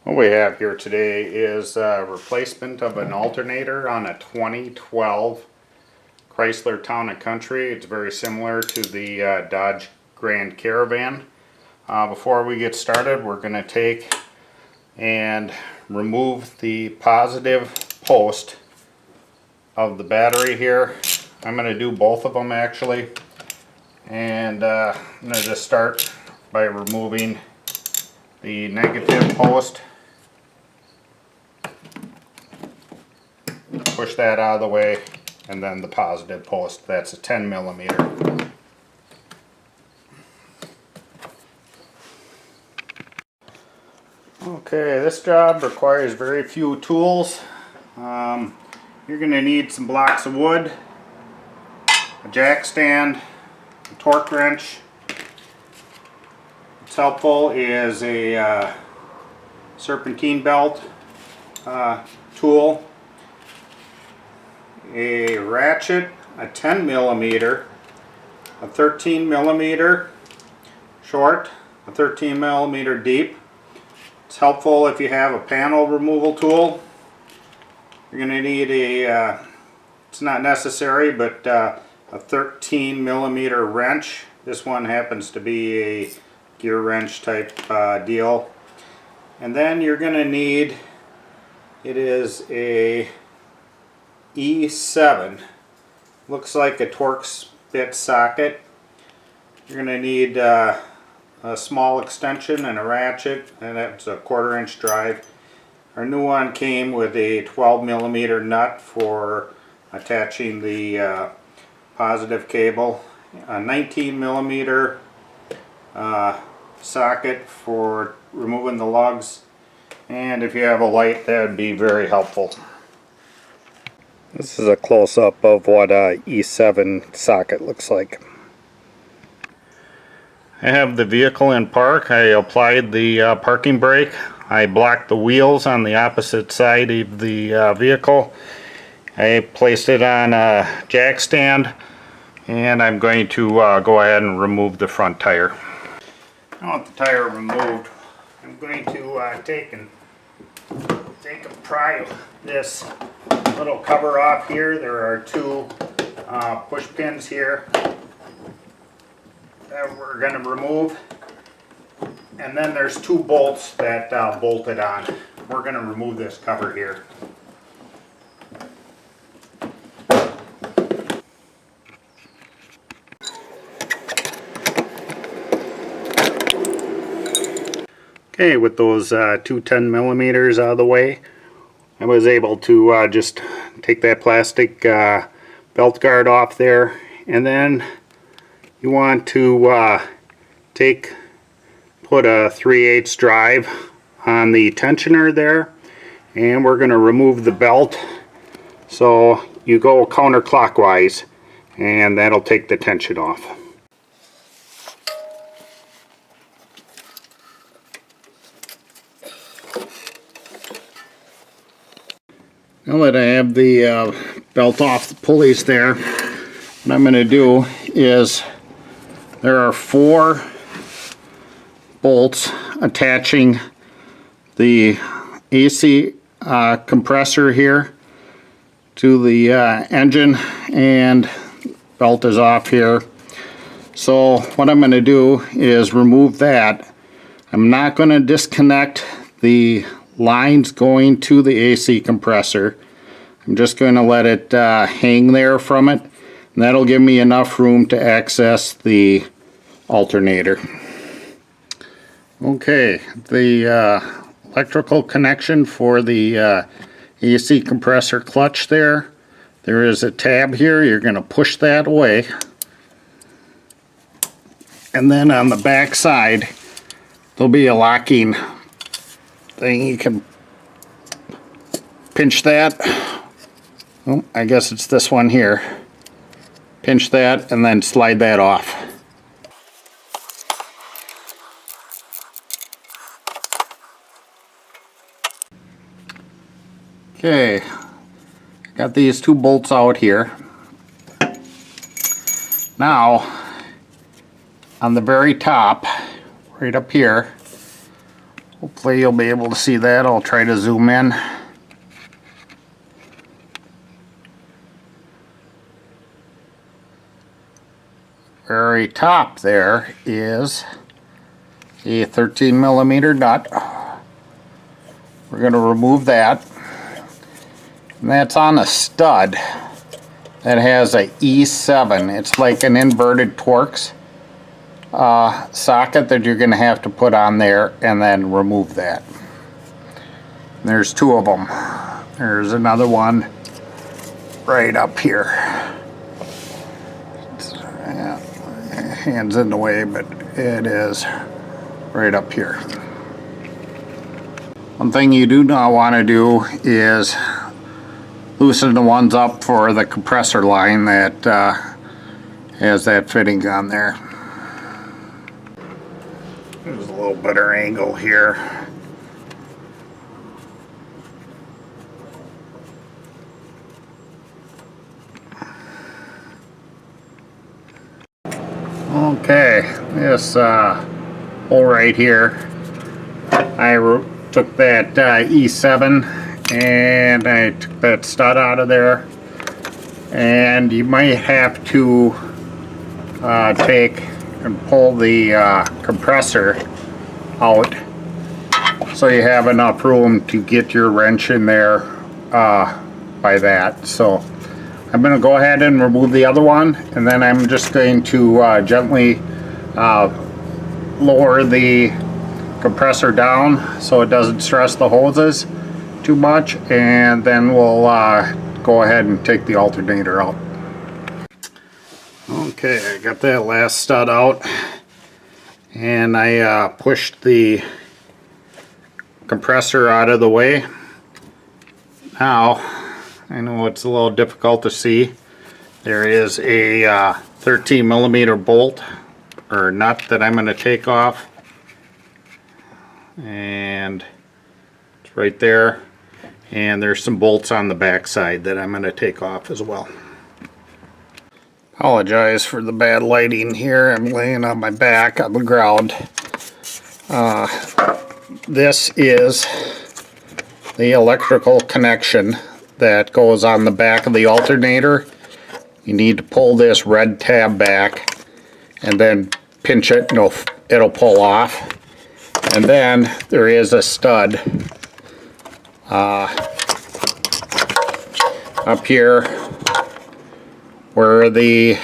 What we have here today is a replacement of an alternator on a 2012 Chrysler Town Country. It's very similar to the Dodge Grand Caravan. Before we get started, we're going to take and remove the positive post of the battery here. I'm going to do both of them actually, and I'm going to just start by removing the negative post. Push that out of the way, and then the positive post. That's a 10 millimeter. Okay, this job requires very few tools. You're going to need some blocks of wood, a jack stand, a torque wrench. What's helpful is a serpentine belt tool, a ratchet, a 10 millimeter, a 13 millimeter short, a 13 millimeter deep. It's helpful if you have a panel removal tool. You're going to need a, it's not necessary, but a 13 millimeter wrench. This one happens to be a gear wrench type deal. And then you're going to need, it is a E7. Looks like a Torx bit socket. You're going to need a small extension and a ratchet, and that's a 1/4 inch drive. Our new one came with a 12 millimeter nut for attaching the positive cable, a 19 millimeter socket for removing the lugs, and if you have a light, that would be very helpful. This is a close-up of what a E7 socket looks like. I have the vehicle in park. I applied the parking brake. I blocked the wheels on the opposite side of the vehicle. I placed it on a jack stand, and I'm going to go ahead and remove the front tire. Now with the tire removed, I'm going to take and pry this little cover off here. There are two push pins here that we're going to remove, and then there's two bolts that bolted on. We're going to remove this cover here. Okay, with those two 10 millimeters out of the way, I was able to just take that plastic belt guard off there, and then you want to put a 3/8 drive on the tensioner there, and we're going to remove the belt. So you go counterclockwise, and that'll take the tension off. Now that I have the belt off the pulleys there, what I'm going to do is, there are 4 bolts attaching the AC compressor here to the engine, and belt is off here. So what I'm going to do is remove that. I'm not going to disconnect the lines going to the AC compressor. I'm just going to let it hang there from it, and that'll give me enough room to access the alternator. Okay, the electrical connection for the AC compressor clutch there is a tab here. You're going to push that away, and then on the back side there'll be a locking thing. You can pinch that. Oh, I guess it's this one here. Pinch that and then slide that off. Okay, got these 2 bolts out here. Now, on the very top, right up here, Hopefully you'll be able to see that. I'll try to zoom in. Very top there is a 13mm nut. We're going to remove that. And that's on a stud that has a E7. It's like an inverted Torx socket that you're going to have to put on there and then remove that. There's two of them. There's another one right up here. Hands in the way, but it is right up here. One thing you do not want to do is loosen the ones up for the compressor line that has that fitting on there. There's a little better angle here. Okay, this hole right here, I took that E7 and I took that stud out of there, and you might have to take and pull the compressor out so you have enough room to get your wrench in there by that. So I'm going to go ahead and remove the other one, and then I'm just going to gently lower the compressor down so it doesn't stress the hoses too much, and then we'll go ahead and take the alternator out. Okay, I got that last stud out, and I pushed the compressor out of the way. Now, I know it's a little difficult to see. There is a 13mm bolt or nut that I'm going to take off, and it's right there. And there's some bolts on the back side that I'm going to take off as well. Apologize for the bad lighting here. I'm laying on my back on the ground. This is the electrical connection that goes on the back of the alternator. You need to pull this red tab back and then pinch it and it'll pull off. And then there is a stud up here where the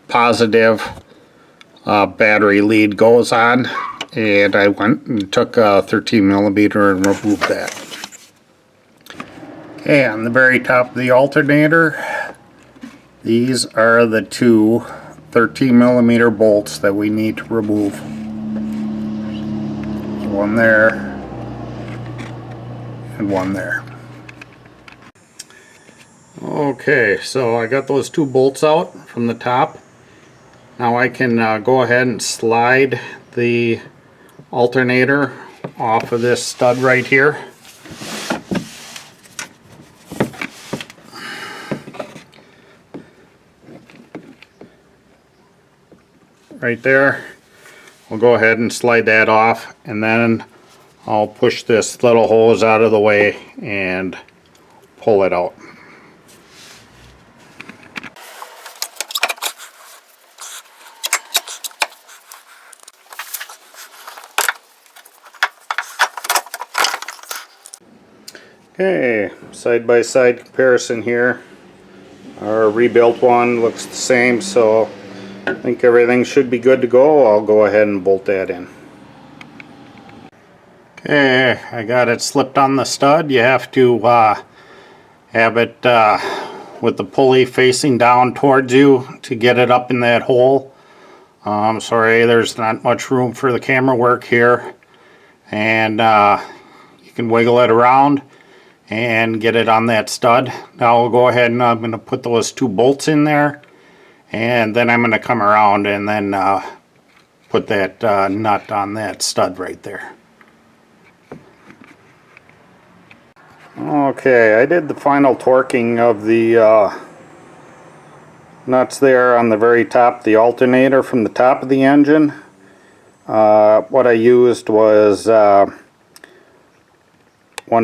positive battery lead goes on, and I went and took a 13mm and removed that. Okay, on the very top of the alternator, these are the two 13mm bolts that we need to remove. One there and one there. Okay, so I got those two bolts out from the top. Now I can go ahead and slide the alternator off of this stud right here. Right there. We'll go ahead and slide that off, and then I'll push this little hose out of the way and pull it out. Okay, side-by-side comparison here. Our rebuilt one looks the same, so I think everything should be good to go. I'll go ahead and bolt that in. Okay, I got it slipped on the stud. You have to have it with the pulley facing down towards you to get it up in that hole. I'm sorry, there's not much room for the camera work here, and you can wiggle it around and get it on that stud. Now we'll go ahead and I'm going to put those two bolts in there, and then I'm going to come around and then put that nut on that stud right there. Okay, I did the final torquing of the nuts there on the very top of the alternator from the top of the engine. What I used was one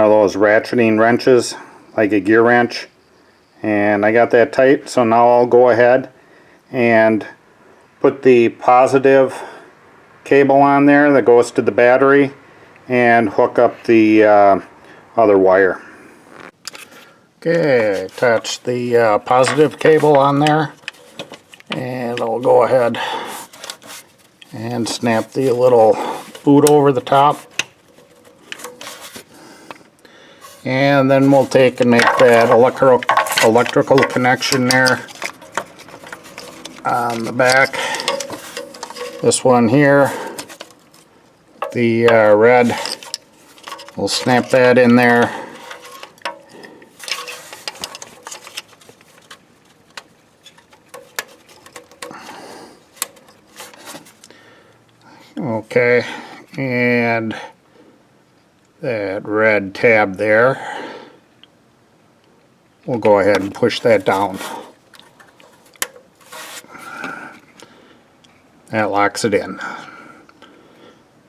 of those ratcheting wrenches, like a gear wrench, and I got that tight. So now I'll go ahead and put the positive cable on there that goes to the battery and hook up the other wire. Okay, attach the positive cable on there, and I'll go ahead and snap the little boot over the top, and then we'll take and make that electrical connection there on the back. This one here, the red, we'll snap that in there. Okay, and that red tab there, we'll go ahead and push that down. That locks it in.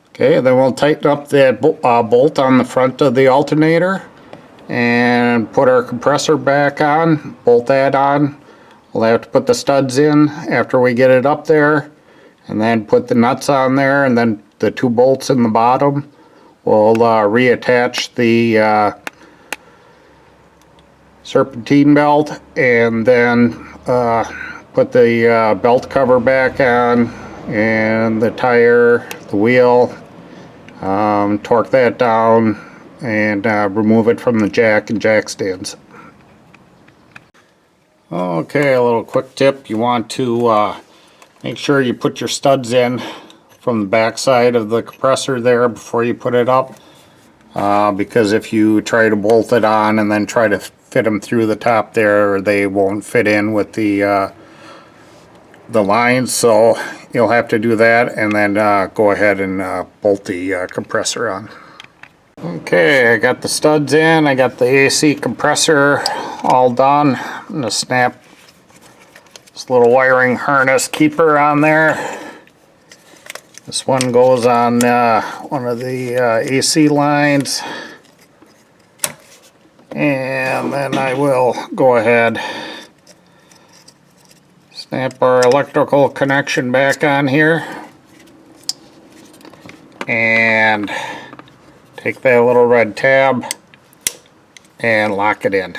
Okay, then we'll tighten up that bolt on the front of the alternator and put our compressor back on, bolt that on. We'll have to put the studs in after we get it up there, and then put the nuts on there, and then the 2 bolts in the bottom. We'll reattach the serpentine belt, and then put the belt cover back on, and the tire, the wheel, torque that down, and remove it from the jack and jack stands. Okay, a little quick tip: you want to make sure you put your studs in from the back side of the compressor there before you put it up, because if you try to bolt it on and then try to fit them through the top there, they won't fit in with the lines. So you'll have to do that, and then go ahead and bolt the compressor on. Okay, I got the studs in, I got the AC compressor all done. I'm going to snap this little wiring harness keeper on there. This one goes on one of the AC lines, and then I will go ahead, snap our electrical connection back on here, and take that little red tab and lock it in.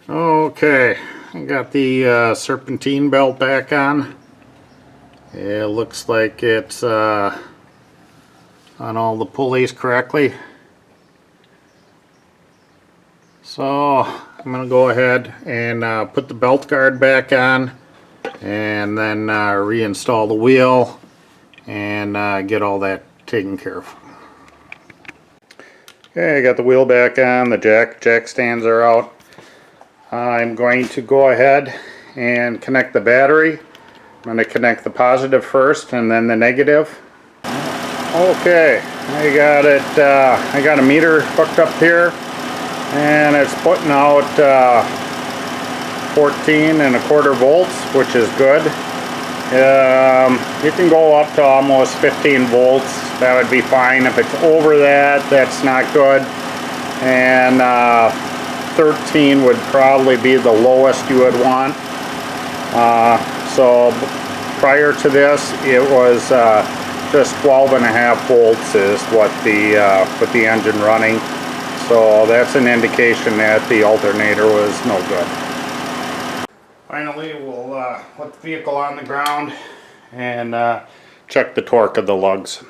Okay, I got the serpentine belt back on. It looks like it's on all the pulleys correctly. So I'm going to go ahead and put the belt guard back on, and then reinstall the wheel and get all that taken care of. Okay, I got the wheel back on, the jack stands are out. I'm going to go ahead and connect the battery. I'm going to connect the positive first and then the negative. Okay, I got it. I got a meter hooked up here, and it's putting out 14.25 volts, which is good. You can go up to almost 15 volts. That would be fine. If it's over that, that's not good. And 13 would probably be the lowest you would want. So prior to this, it was just 12.5 volts is what with the engine running. So that's an indication that the alternator was no good. Finally, we'll put the vehicle on the ground and check the torque of the lugs.